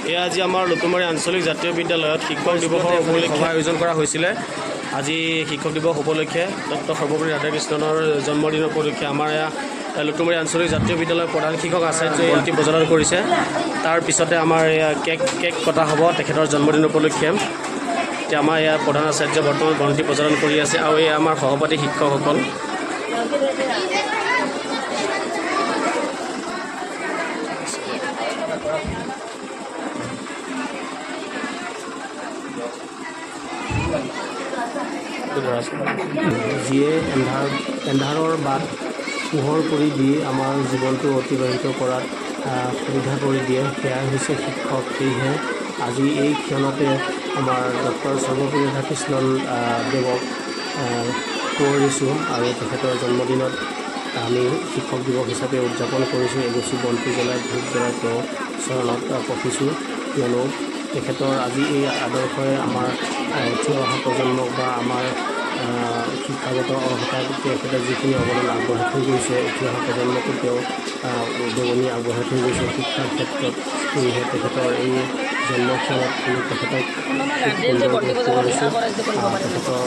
এয়া আজি আমাৰ লুতুমাৰী আঞ্চলিক জাতীয় বিদ্যালয়ত শিক্ষক দিৱসৰ উপলক্ষে আয়োজন কৰা হৈছিলে। আজি শিক্ষক দিৱস উপলক্ষে ডক্টৰ সৰ্বপল্লী ৰাধাকৃষ্ণনৰ জন্মদিন উপলক্ষে আমাৰ এয়া লুতুমাৰী আঞ্চলিক জাতীয় বিদ্যালয়ৰ প্ৰধান শিক্ষক আচাৰ্যই বন্তি প্ৰজ্বলন কৰিছে। তাৰ পিছতে আমাৰ এয়া কেক কটা হ'ব তেখেতৰ জন্মদিন উপলক্ষে। এতিয়া আমাৰ এয়া প্ৰধান আচাৰ্য বৰ্তমান বন্তি প্ৰজ্বলন কৰি আছে আৰু এয়া আমাৰ সহপাঠী শিক্ষকসকল। যিয়ে এন্ধাৰৰ বাট পোহৰ কৰি দি আমাৰ জীৱনটো অতিবাহিত কৰাত সুবিধা কৰি দিয়ে, সেয়াই হৈছে শিক্ষক। সেয়েহে আজি এই ক্ষণতে আমাৰ ডক্টৰ সৰ্বপল্লী ৰাধাকৃষ্ণন দেৱক সোঁৱৰিছোঁ আৰু তেখেতৰ জন্মদিনত আমি শিক্ষক দিৱস হিচাপে উদযাপন কৰিছোঁ। এগছি বন্তি জ্বলাই ধূপ জ্বলাই তেওঁ চৰণত পঠিছোঁ, কিয়নো তেখেতৰ আজি এই আদৰ্শই আমাৰ উঠি অহা প্ৰজন্মক বা আমাৰ শিক্ষাগত অৰ্হতাত তেখেতে যিখিনি অৱদান আগবঢ়াই থৈ গৈছে, উঠি অহা প্ৰজন্মকো তেওঁ উদগনি আগবঢ়াই থৈ গৈছে শিক্ষাৰ ক্ষেত্ৰত। সেয়েহে তেখেতৰ এই জন্মক্ষণত আমি তেখেতক তেখেতৰ